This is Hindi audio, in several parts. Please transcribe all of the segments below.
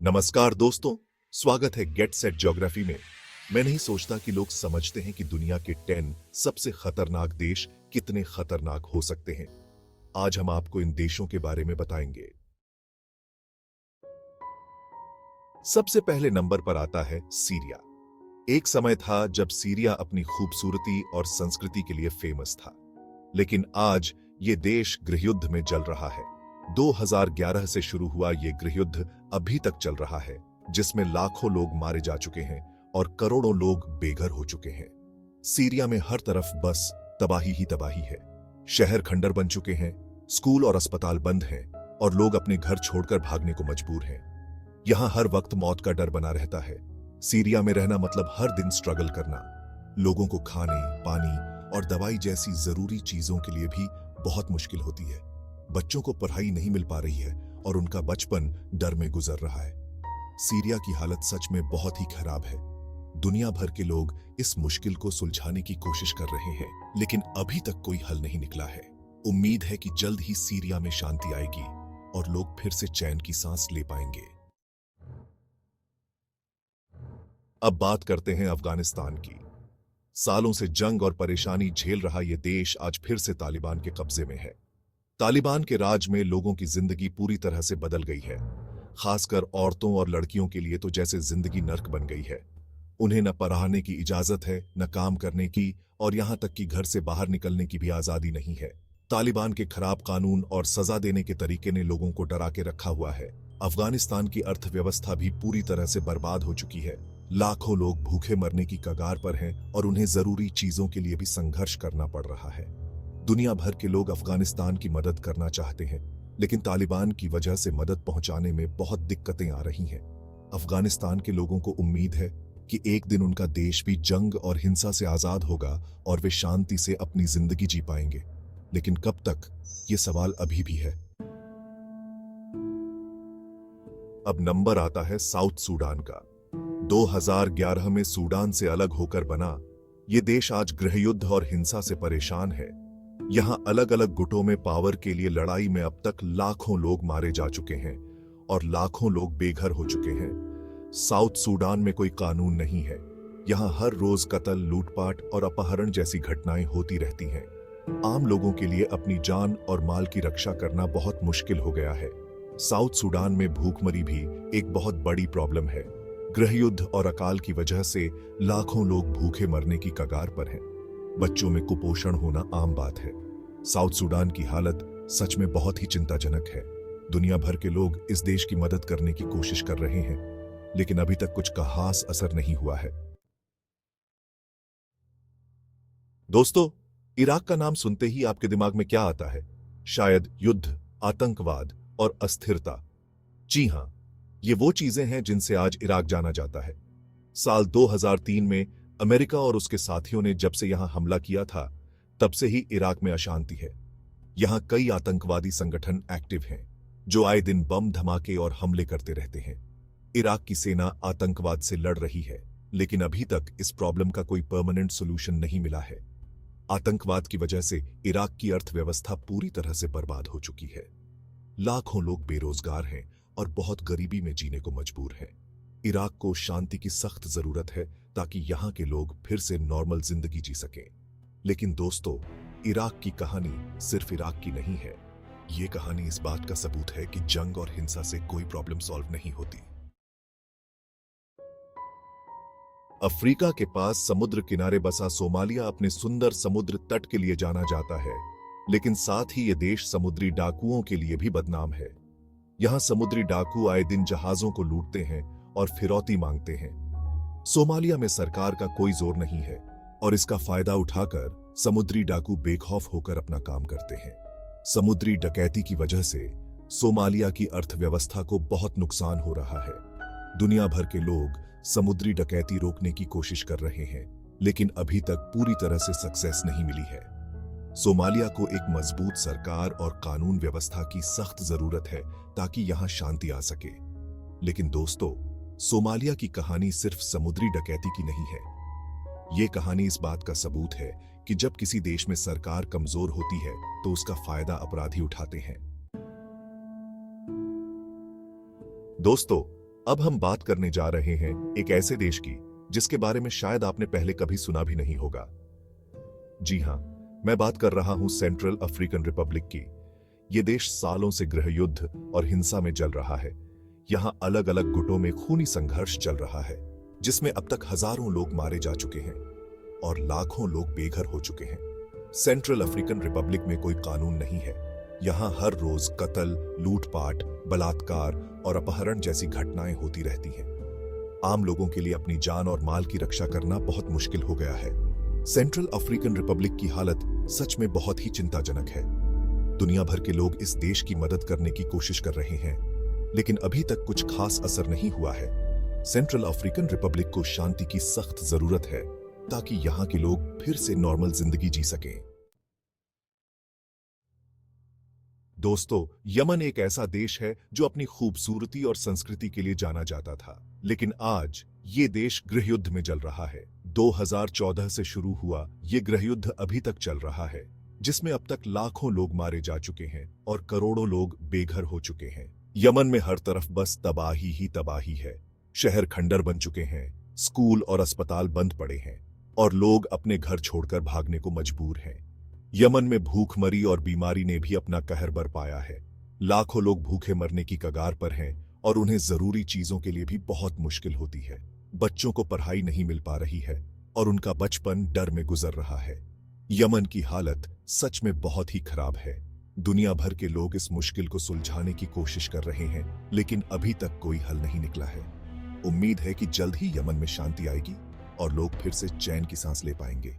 नमस्कार दोस्तों, स्वागत है गेट सेट ज्योग्राफी में। मैं नहीं सोचता कि लोग समझते हैं कि दुनिया के 10 सबसे खतरनाक देश कितने खतरनाक हो सकते हैं। आज हम आपको इन देशों के बारे में बताएंगे। सबसे पहले नंबर पर आता है सीरिया। एक समय था जब सीरिया अपनी खूबसूरती और संस्कृति के लिए फेमस था, लेकिन आज ये देश गृहयुद्ध में जल रहा है। 2011 से शुरू हुआ ये गृहयुद्ध अभी तक चल रहा है, जिसमें लाखों लोग मारे जा चुके हैं और करोड़ों लोग बेघर हो चुके हैं। सीरिया में हर तरफ बस तबाही ही तबाही है। शहर खंडर बन चुके हैं, स्कूल और अस्पताल बंद हैं और लोग अपने घर छोड़कर भागने को मजबूर हैं। यहां हर वक्त मौत का डर बना रहता है। सीरिया में रहना मतलब हर दिन स्ट्रगल करना। लोगों को खाने, पानी और दवाई जैसी जरूरी चीजों के लिए भी बहुत मुश्किल होती है। बच्चों को पढ़ाई नहीं मिल पा रही है और उनका बचपन डर में गुजर रहा है। सीरिया की हालत सच में बहुत ही खराब है। दुनिया भर के लोग इस मुश्किल को सुलझाने की कोशिश कर रहे हैं, लेकिन अभी तक कोई हल नहीं निकला है। उम्मीद है कि जल्द ही सीरिया में शांति आएगी और लोग फिर से चैन की सांस ले पाएंगे। अब बात करते हैं अफगानिस्तान की। सालों से जंग और परेशानी झेल रहा यह देश आज फिर से तालिबान के कब्जे में है। तालिबान के राज में लोगों की जिंदगी पूरी तरह से बदल गई है। खासकर औरतों और लड़कियों के लिए तो जैसे जिंदगी नर्क बन गई है। उन्हें न पढ़ाने की इजाजत है, न काम करने की, और यहां तक कि घर से बाहर निकलने की भी आजादी नहीं है। तालिबान के खराब कानून और सजा देने के तरीके ने लोगों को डरा के रखा हुआ है। अफगानिस्तान की अर्थव्यवस्था भी पूरी तरह से बर्बाद हो चुकी है। लाखों लोग भूखे मरने की कगार पर हैं और उन्हें जरूरी चीजों के लिए भी संघर्ष करना पड़ रहा है। दुनिया भर के लोग अफगानिस्तान की मदद करना चाहते हैं, लेकिन तालिबान की वजह से मदद पहुंचाने में बहुत दिक्कतें आ रही हैं। अफगानिस्तान के लोगों को उम्मीद है कि एक दिन उनका देश भी जंग और हिंसा से आजाद होगा और वे शांति से अपनी जिंदगी जी पाएंगे। लेकिन कब तक, ये सवाल अभी भी है। अब नंबर आता है साउथ सूडान का। 2011 में सूडान से अलग होकर बना ये देश आज गृहयुद्ध और हिंसा से परेशान है। यहां अलग अलग गुटों में पावर के लिए लड़ाई में अब तक लाखों लोग मारे जा चुके हैं और लाखों लोग बेघर हो चुके हैं। साउथ सूडान में कोई कानून नहीं है। यहां हर रोज कत्ल, लूटपाट और अपहरण जैसी घटनाएं होती रहती हैं। आम लोगों के लिए अपनी जान और माल की रक्षा करना बहुत मुश्किल हो गया है। साउथ सूडान में भूखमरी भी एक बहुत बड़ी प्रॉब्लम है। गृहयुद्ध और अकाल की वजह से लाखों लोग भूखे मरने की कगार पर हैं। बच्चों में कुपोषण होना आम बात है। साउथ सूडान की हालत सच में बहुत ही चिंताजनक है। दुनिया भर के लोग इस देश की मदद करने की कोशिश कर रहे हैं, लेकिन अभी तक कुछ खास असर नहीं हुआ है। दोस्तों, इराक का नाम सुनते ही आपके दिमाग में क्या आता है? शायद युद्ध, आतंकवाद और अस्थिरता। जी हां, ये वो चीजें हैं जिनसे आज इराक जाना जाता है। साल 2003 में अमेरिका और उसके साथियों ने जब से यहां हमला किया था, तब से ही इराक में अशांति है। यहां कई आतंकवादी संगठन एक्टिव हैं, जो आए दिन बम धमाके और हमले करते रहते हैं। इराक की सेना आतंकवाद से लड़ रही है, लेकिन अभी तक इस प्रॉब्लम का कोई परमानेंट सॉल्यूशन नहीं मिला है। आतंकवाद की वजह से इराक की अर्थव्यवस्था पूरी तरह से बर्बाद हो चुकी है। लाखों लोग बेरोजगार हैं और बहुत गरीबी में जीने को मजबूर हैं। इराक को शांति की सख्त जरूरत है ताकि यहां के लोग फिर से नॉर्मल जिंदगी जी सकें। लेकिन दोस्तों, इराक की कहानी सिर्फ इराक की नहीं है। ये कहानी इस बात का सबूत है कि जंग और हिंसा से कोई प्रॉब्लम सॉल्व नहीं होती। अफ्रीका के पास समुद्र किनारे बसा सोमालिया अपने सुंदर समुद्र तट के लिए जाना जाता है, लेकिन साथ ही ये देश समुद्री डाकुओं के लिए भी बदनाम है। यहां समुद्री डाकू आए दिन जहाजों को लूटते हैं और फिरौती मांगते हैं। सोमालिया में सरकार का कोई जोर नहीं है और इसका फायदा उठाकर समुद्री डाकू बेखौफ होकर अपना काम करते हैं। समुद्री डकैती की वजह से सोमालिया की अर्थव्यवस्था को बहुत नुकसान हो रहा है। दुनिया भर के लोग समुद्री डकैती रोकने की कोशिश कर रहे हैं, लेकिन अभी तक पूरी तरह से सक्सेस नहीं मिली है। सोमालिया को एक मजबूत सरकार और कानून व्यवस्था की सख्त जरूरत है ताकि यहां शांति आ सके। लेकिन दोस्तों, सोमालिया की कहानी सिर्फ समुद्री डकैती की नहीं है। ये कहानी इस बात का सबूत है कि जब किसी देश में सरकार कमजोर होती है तो उसका फायदा अपराधी उठाते हैं। दोस्तों, अब हम बात करने जा रहे हैं एक ऐसे देश की जिसके बारे में शायद आपने पहले कभी सुना भी नहीं होगा। जी हां, मैं बात कर रहा हूं सेंट्रल अफ्रीकन रिपब्लिक की। यह देश सालों से गृह युद्ध और हिंसा में जल रहा है। यहां अलग अलग गुटों में खूनी संघर्ष चल रहा है, जिसमें अब तक हजारों लोग मारे जा चुके हैं और लाखों लोग बेघर हो चुके हैं। सेंट्रल अफ्रीकन रिपब्लिक में कोई कानून नहीं है। यहां हर रोज कत्ल, लूटपाट, बलात्कार और अपहरण जैसी घटनाएं होती रहती हैं। आम लोगों के लिए अपनी जान और माल की रक्षा करना बहुत मुश्किल हो गया है। सेंट्रल अफ्रीकन रिपब्लिक की हालत सच में बहुत ही चिंताजनक है। दुनिया भर के लोग इस देश की मदद करने की कोशिश कर रहे हैं, लेकिन अभी तक कुछ खास असर नहीं हुआ है। सेंट्रल अफ्रीकन रिपब्लिक को शांति की सख्त जरूरत है ताकि यहां के लोग फिर से नॉर्मल जिंदगी जी सकें। दोस्तों, यमन एक ऐसा देश है जो अपनी खूबसूरती और संस्कृति के लिए जाना जाता था, लेकिन आज ये देश गृहयुद्ध में जल रहा है। 2014 से शुरू हुआ ये गृहयुद्ध अभी तक चल रहा है, जिसमें अब तक लाखों लोग मारे जा चुके हैं और करोड़ों लोग बेघर हो चुके हैं। यमन में हर तरफ बस तबाही ही तबाही है। शहर खंडर बन चुके हैं, स्कूल और अस्पताल बंद पड़े हैं और लोग अपने घर छोड़कर भागने को मजबूर हैं। यमन में भूखमरी और बीमारी ने भी अपना कहर बरपाया है। लाखों लोग भूखे मरने की कगार पर हैं और उन्हें जरूरी चीजों के लिए भी बहुत मुश्किल होती है। बच्चों को पढ़ाई नहीं मिल पा रही है और उनका बचपन डर में गुजर रहा है। यमन की हालत सच में बहुत ही खराब है। दुनिया भर के लोग इस मुश्किल को सुलझाने की कोशिश कर रहे हैं, लेकिन अभी तक कोई हल नहीं निकला है। उम्मीद है कि जल्द ही यमन में शांति आएगी और लोग फिर से चैन की सांस ले पाएंगे।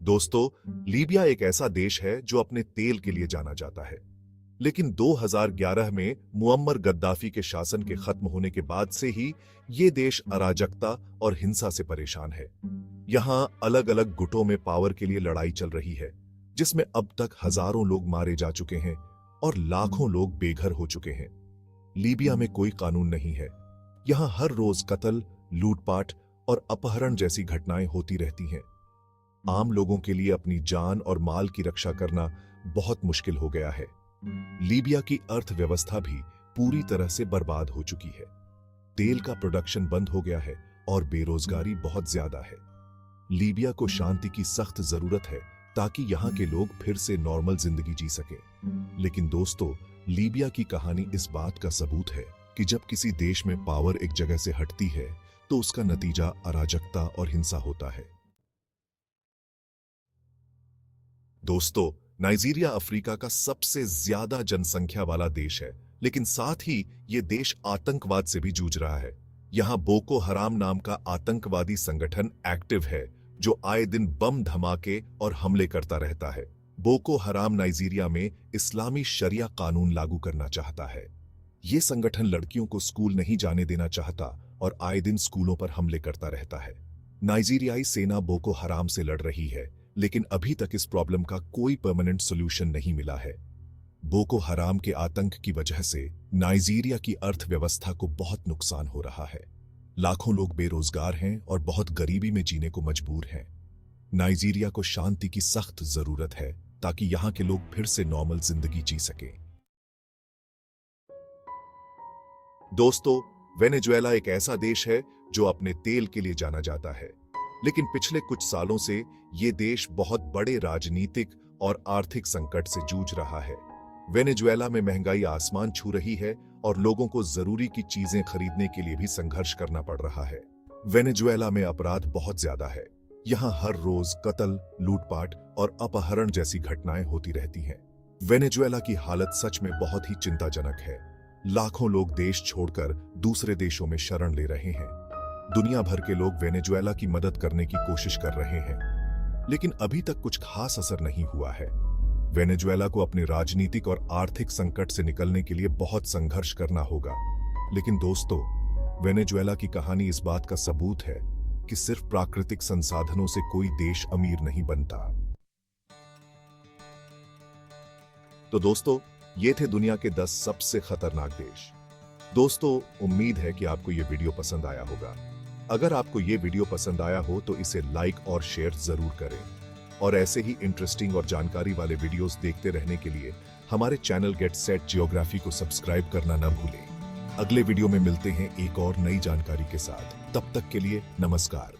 दोस्तों, लीबिया एक ऐसा देश है जो अपने तेल के लिए जाना जाता है, लेकिन 2011 में मुअम्मर गद्दाफी के शासन के खत्म होने के बाद से ही ये देश अराजकता और हिंसा से परेशान है। यहां अलग अलग गुटों में पावर के लिए लड़ाई चल रही है, जिसमें अब तक हजारों लोग मारे जा चुके हैं और लाखों लोग बेघर हो चुके हैं। लीबिया में कोई कानून नहीं है। यहां हर रोज कत्ल, लूटपाट और अपहरण जैसी घटनाएं होती रहती हैं। आम लोगों के लिए अपनी जान और माल की रक्षा करना बहुत मुश्किल हो गया है। लीबिया की अर्थव्यवस्था भी पूरी तरह से बर्बाद हो चुकी है। तेल का प्रोडक्शन बंद हो गया है और बेरोजगारी बहुत ज्यादा है। लीबिया को शांति की सख्त जरूरत है ताकि यहां के लोग फिर से नॉर्मल जिंदगी जी सकें। लेकिन दोस्तों, लीबिया की कहानी इस बात का सबूत है कि जब किसी देश में पावर एक जगह से हटती है तो उसका नतीजा अराजकता और हिंसा होता है। दोस्तों, नाइजीरिया अफ्रीका का सबसे ज्यादा जनसंख्या वाला देश है, लेकिन साथ ही ये देश आतंकवाद से भी जूझ रहा है। यहां बोको हराम नाम का आतंकवादी संगठन एक्टिव है, जो आए दिन बम धमाके और हमले करता रहता है। बोको हराम नाइजीरिया में इस्लामी शरिया कानून लागू करना चाहता है। ये संगठन लड़कियों को स्कूल नहीं जाने देना चाहता और आए दिन स्कूलों पर हमले करता रहता है। नाइजीरियाई सेना बोको हराम से लड़ रही है, लेकिन अभी तक इस प्रॉब्लम का कोई परमानेंट सॉल्यूशन नहीं मिला है। बोको हराम के आतंक की वजह से नाइजीरिया की अर्थव्यवस्था को बहुत नुकसान हो रहा है। लाखों लोग बेरोजगार हैं और बहुत गरीबी में जीने को मजबूर हैं। नाइजीरिया को शांति की सख्त जरूरत है ताकि यहां के लोग फिर से नॉर्मल जिंदगी जी सकें। दोस्तों, वेनेजुएला एक ऐसा देश है जो अपने तेल के लिए जाना जाता है, लेकिन पिछले कुछ सालों से ये देश बहुत बड़े राजनीतिक और आर्थिक संकट से जूझ रहा है। वेनेजुएला में महंगाई आसमान छू रही है और लोगों को जरूरी की चीजें खरीदने के लिए भी संघर्ष करना पड़ रहा है। वेनेजुएला में अपराध बहुत ज्यादा है। यहां हर रोज कत्ल, लूटपाट और अपहरण जैसी घटनाएं होती रहती हैं। वेनेजुएला की हालत सच में बहुत ही चिंताजनक है। लाखों लोग देश छोड़कर दूसरे देशों में शरण ले रहे हैं। दुनिया भर के लोग वेनेजुएला की मदद करने की कोशिश कर रहे हैं, लेकिन अभी तक कुछ खास असर नहीं हुआ है। वेनेजुएला को अपने राजनीतिक और आर्थिक संकट से निकलने के लिए बहुत संघर्ष करना होगा। लेकिन दोस्तों, वेनेजुएला की कहानी इस बात का सबूत है कि सिर्फ प्राकृतिक संसाधनों से कोई देश अमीर नहीं बनता। तो दोस्तों, ये थे दुनिया के 10 सबसे खतरनाक देश। दोस्तों, उम्मीद है कि आपको ये वीडियो पसंद आया होगा। अगर आपको ये वीडियो पसंद आया हो तो इसे लाइक और शेयर जरूर करें। और ऐसे ही इंटरेस्टिंग और जानकारी वाले वीडियोस देखते रहने के लिए हमारे चैनल गेट सेट जियोग्राफी को सब्सक्राइब करना न भूलें। अगले वीडियो में मिलते हैं एक और नई जानकारी के साथ। तब तक के लिए नमस्कार।